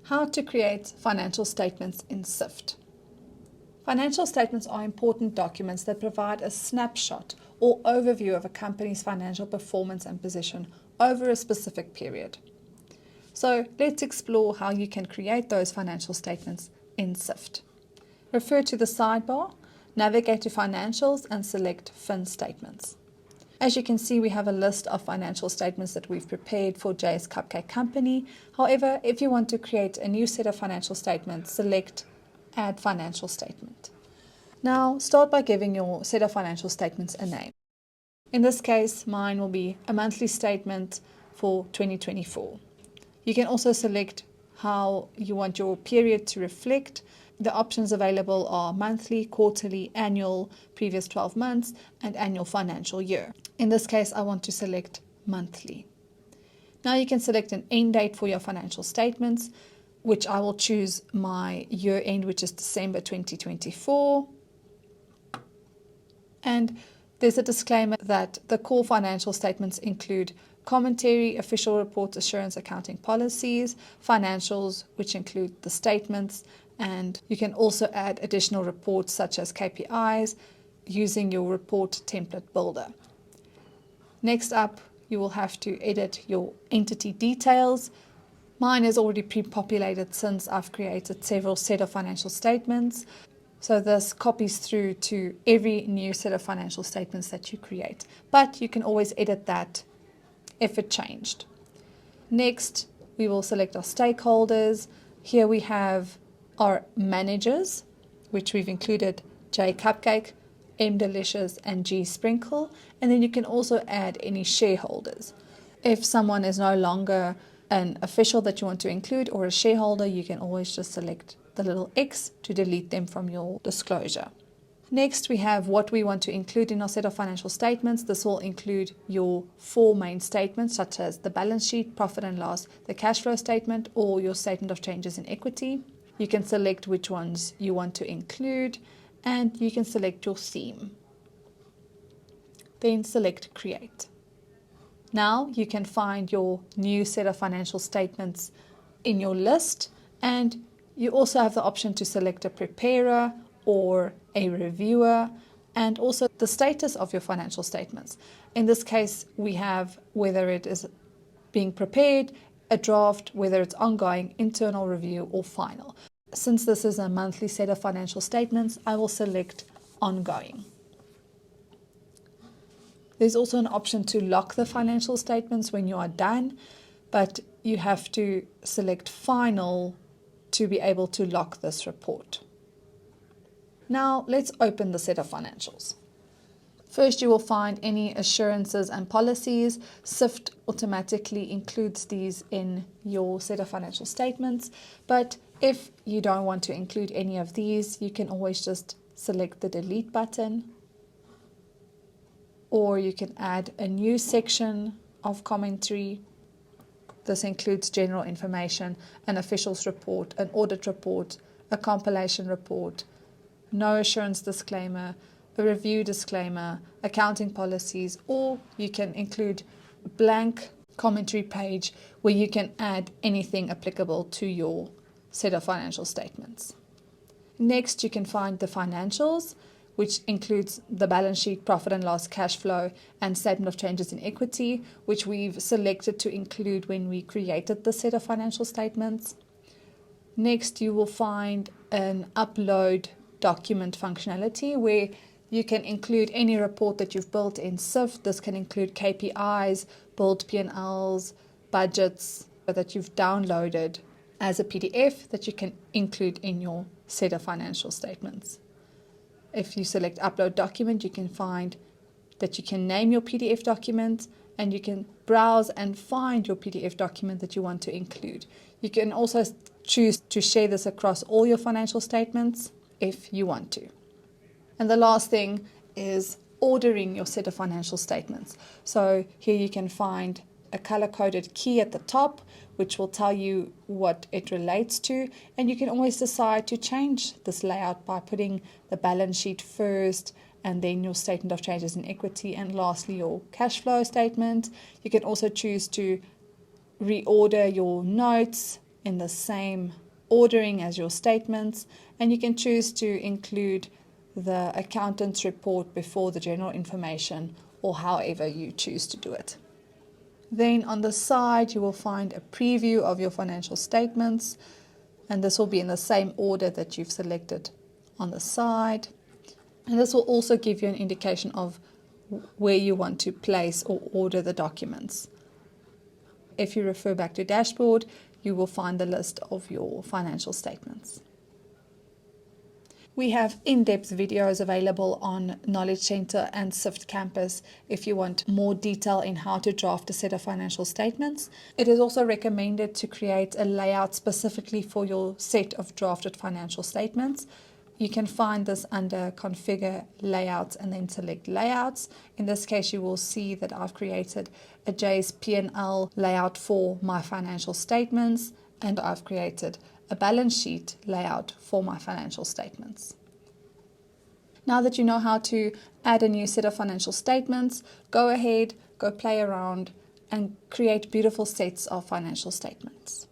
How to create financial statements in SIFT. Financial statements are important documents that provide a snapshot or overview of a company's financial performance and position over a specific period. So let's explore how you can create those financial statements in SIFT. Refer to the sidebar, navigate to Financials and select Fin Statements. As you can see, we have a list of financial statements that we've prepared for Jay's Cupcake Company. However, if you want to create a new set of financial statements, select Add Financial Statement. Now, start by giving your set of financial statements a name. In this case, mine will be a monthly statement for 2024. You can also select how you want your period to reflect. The options available are monthly, quarterly, annual, previous 12 months, and annual financial year. In this case, I want to select monthly. Now you can select an end date for your financial statements, which I will choose my year end, which is December 2024. And there's a disclaimer that the core financial statements include commentary, official reports, assurance accounting policies, financials, which include the statements, and you can also add additional reports such as KPIs using your report template builder. Next up, you will have to edit your entity details. Mine is already pre-populated since I've created several set of financial statements. So this copies through to every new set of financial statements that you create. But you can always edit that if it changed. Next, we will select our stakeholders. Here we have our managers, which we've included J Cupcake, M Delicious, and G Sprinkle. And then you can also add any shareholders. If someone is no longer an official that you want to include or a shareholder, you can always just select the little X to delete them from your disclosure. Next, we have what we want to include in our set of financial statements. This will include your 4 main statements, such as the balance sheet, profit and loss, the cash flow statement, or your statement of changes in equity. You can select which ones you want to include, and you can select your theme. Then select Create. Now you can find your new set of financial statements in your list, and you also have the option to select a preparer or a reviewer, and also the status of your financial statements. In this case, we have whether it is being prepared, a draft, whether it's ongoing, internal review, or final. Since this is a monthly set of financial statements, I will select ongoing. There's also an option to lock the financial statements when you are done, but you have to select final to be able to lock this report. Now let's open the set of financials. First, you will find any assurances and policies. SIFT automatically includes these in your set of financial statements, but if you don't want to include any of these, you can always just select the delete button, or you can add a new section of commentary. This includes general information, an officials report, an audit report, a compilation report, no assurance disclaimer, a review disclaimer, accounting policies, or you can include a blank commentary page where you can add anything applicable to your set of financial statements. Next, you can find the financials, which includes the balance sheet, profit and loss, cash flow, and statement of changes in equity, which we've selected to include when we created the set of financial statements. Next, you will find an upload document functionality where you can include any report that you've built in SIFT. This can include KPIs, build P&Ls, budgets that you've downloaded as a PDF that you can include in your set of financial statements. If you select upload document, you can find that you can name your PDF document, and you can browse and find your PDF document that you want to include. You can also choose to share this across all your financial statements if you want to. And the last thing is ordering your set of financial statements. So here you can find a color-coded key at the top, which will tell you what it relates to, and you can always decide to change this layout by putting the balance sheet first, and then your statement of changes in equity, and lastly your cash flow statement. You can also choose to reorder your notes in the same ordering as your statements, and you can choose to include the accountant's report before the general information, or however you choose to do it. Then on the side you will find a preview of your financial statements, and this will be in the same order that you've selected on the side. And this will also give you an indication of where you want to place or order the documents. If you refer back to dashboard, you will find the list of your financial statements. We have in-depth videos available on Knowledge Center and SIFT Campus if you want more detail in how to draft a set of financial statements. It is also recommended to create a layout specifically for your set of drafted financial statements. You can find this under Configure Layouts and then select Layouts. In this case, you will see that I've created a JS P&L layout for my financial statements, and I've created a balance sheet layout for my financial statements. Now that you know how to add a new set of financial statements, go ahead, go play around and create beautiful sets of financial statements.